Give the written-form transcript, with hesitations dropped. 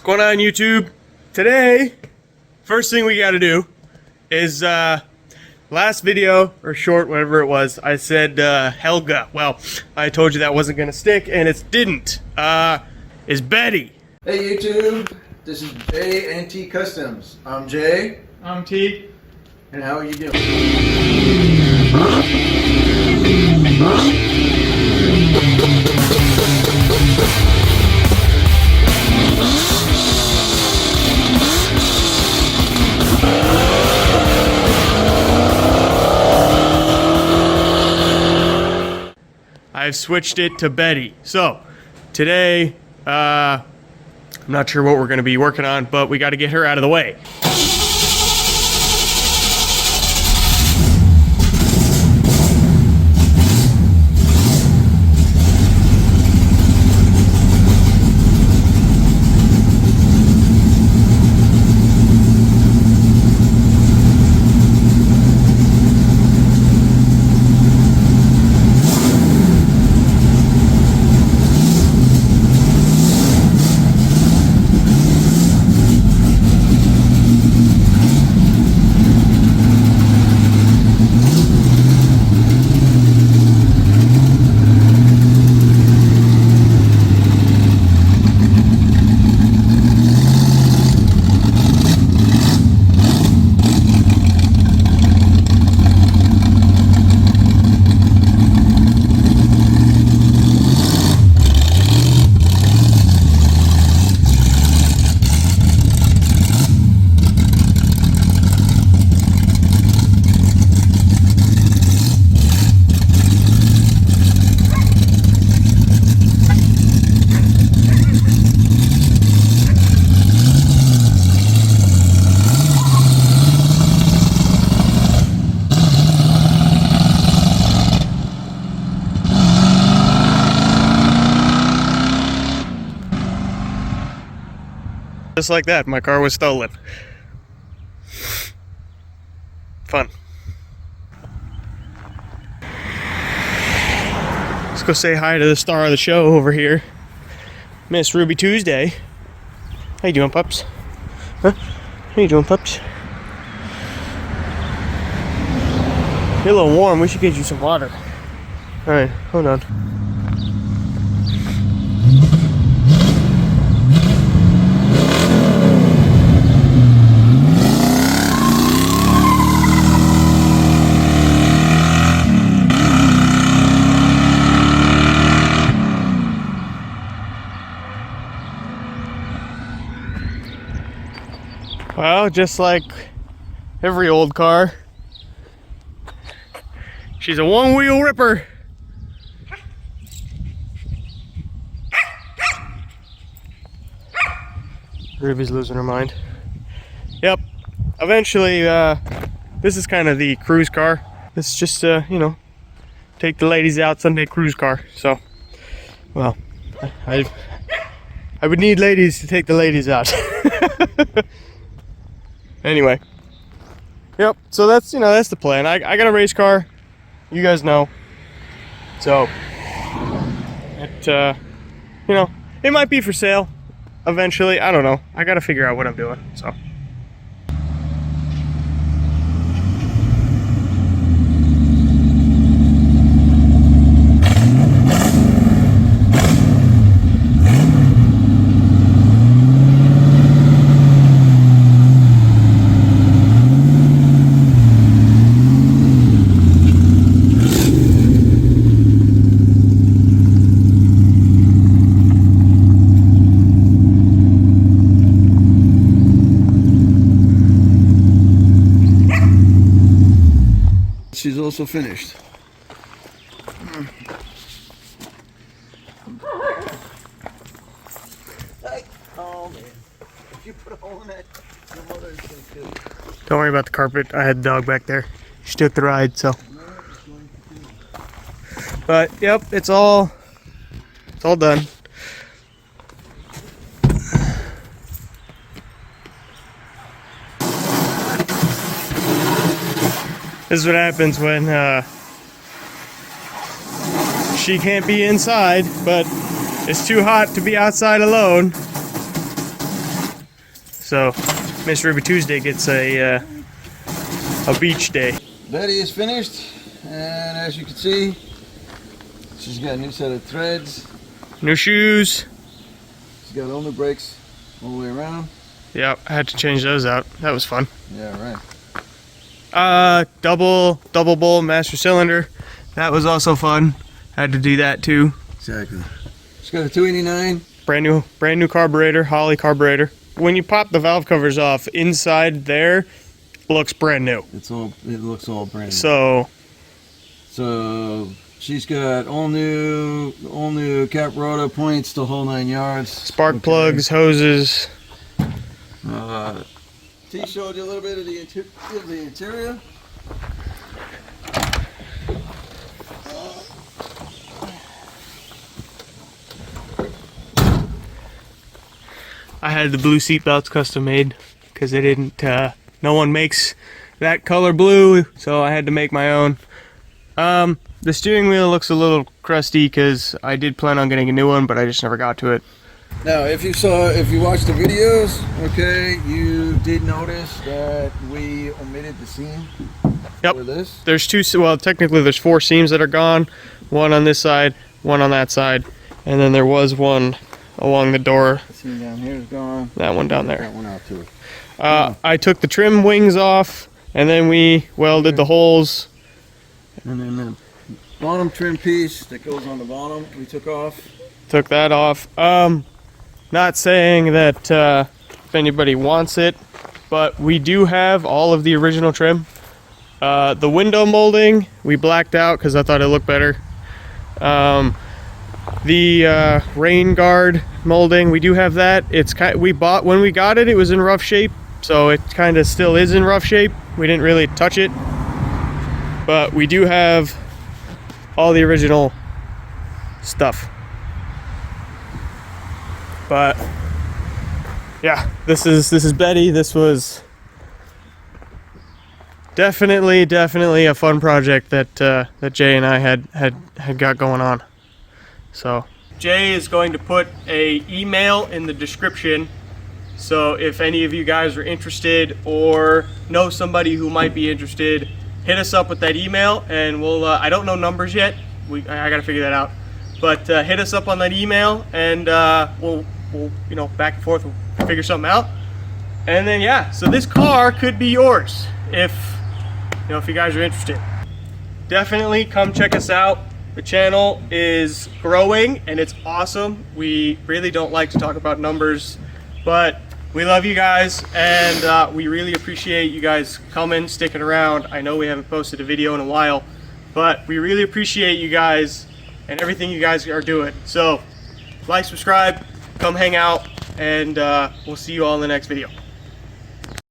What's going on, YouTube? Today, first thing we gotta do is, last video, or short, whatever it was, I said, Helga. Well, I told you that wasn't gonna stick, and it didn't. Is Betty. Hey YouTube, this is Jay and T Customs. I'm Jay. I'm T. And how are you doing? I've switched it to Betty. So, today, I'm not sure what we're gonna be working on, but we gotta get her out of the way. Just like that, my car was stolen. Fun. Let's go say hi to the star of the show over here, Miss Ruby Tuesday. How you doing, pups? Huh? How you doing, pups? You're a little warm. We should get you some water. All right, hold on. Well, just like every old car, she's a one-wheel ripper. Ruby's losing her mind. Yep. Eventually, this is kind of the cruise car. This is just, you know, take the ladies out Sunday cruise car. So, well, I would need ladies to take the ladies out. Anyway, yep, so that's, you know, that's the plan. I got a race car, you guys know, so, it, you know, it might be for sale eventually, I don't know, I gotta figure out what I'm doing, so. She's also finished. Oh man, if you put a hole in it, your mother is going to kill you. Don't worry about the carpet, I had the dog back there. She took the ride, so. But, yep, it's all done. This is what happens when she can't be inside, but it's too hot to be outside alone. So Miss Ruby Tuesday gets a beach day. Betty is finished, and as you can see, she's got a new set of threads. New shoes. She's got all new brakes all the way around. Yep, I had to change those out. That was fun. Yeah, right. Double bowl master cylinder. That was also fun. Had to do that too. Exactly. She's got a 289. Brand new carburetor, Holley carburetor. When you pop the valve covers off, inside there looks brand new. It looks all brand new. So she's got all new cap rotor points, the whole 9 yards. Spark plugs, hoses. T showed you a little bit of the interior. I had the blue seat belts custom made because they didn't. No one makes that color blue, so I had to make my own. The steering wheel looks a little crusty because I did plan on getting a new one, but I just never got to it. Now, if you watched the videos, okay, you did notice that we omitted the seam. Yep. For this. There's two. Well, technically, there's 4 seams that are gone. One on this side, one on that side, and then there was one along the door. The seam down here is gone. That one down there. That one out too. I took the trim wings off, and then we welded the holes. And then the bottom trim piece that goes on the bottom, we took off. Took that off. Not saying that if anybody wants it, but we do have all of the original trim. The window molding we blacked out because I thought it looked better. The rain guard molding, we do have that. We bought when we got it. It was in rough shape, so it kind of still is in rough shape. We didn't really touch it, but we do have all the original stuff. But yeah, this is Betty. This was definitely a fun project that Jay and I had got going on. So Jay is going to put an email in the description. So if any of you guys are interested or know somebody who might be interested, hit us up with that email, and we'll. I don't know numbers yet. I gotta figure that out. But hit us up on that email, and we'll back and forth. We'll figure something out. And then yeah, so this car could be yours if you guys are interested. Definitely come check us out. The channel is growing and it's awesome. We really don't like to talk about numbers, but we love you guys, and we really appreciate you guys coming, sticking around. I know we haven't posted a video in a while, but we really appreciate you guys and everything you guys are doing. So like, subscribe, come hang out, and we'll see you all in the next video.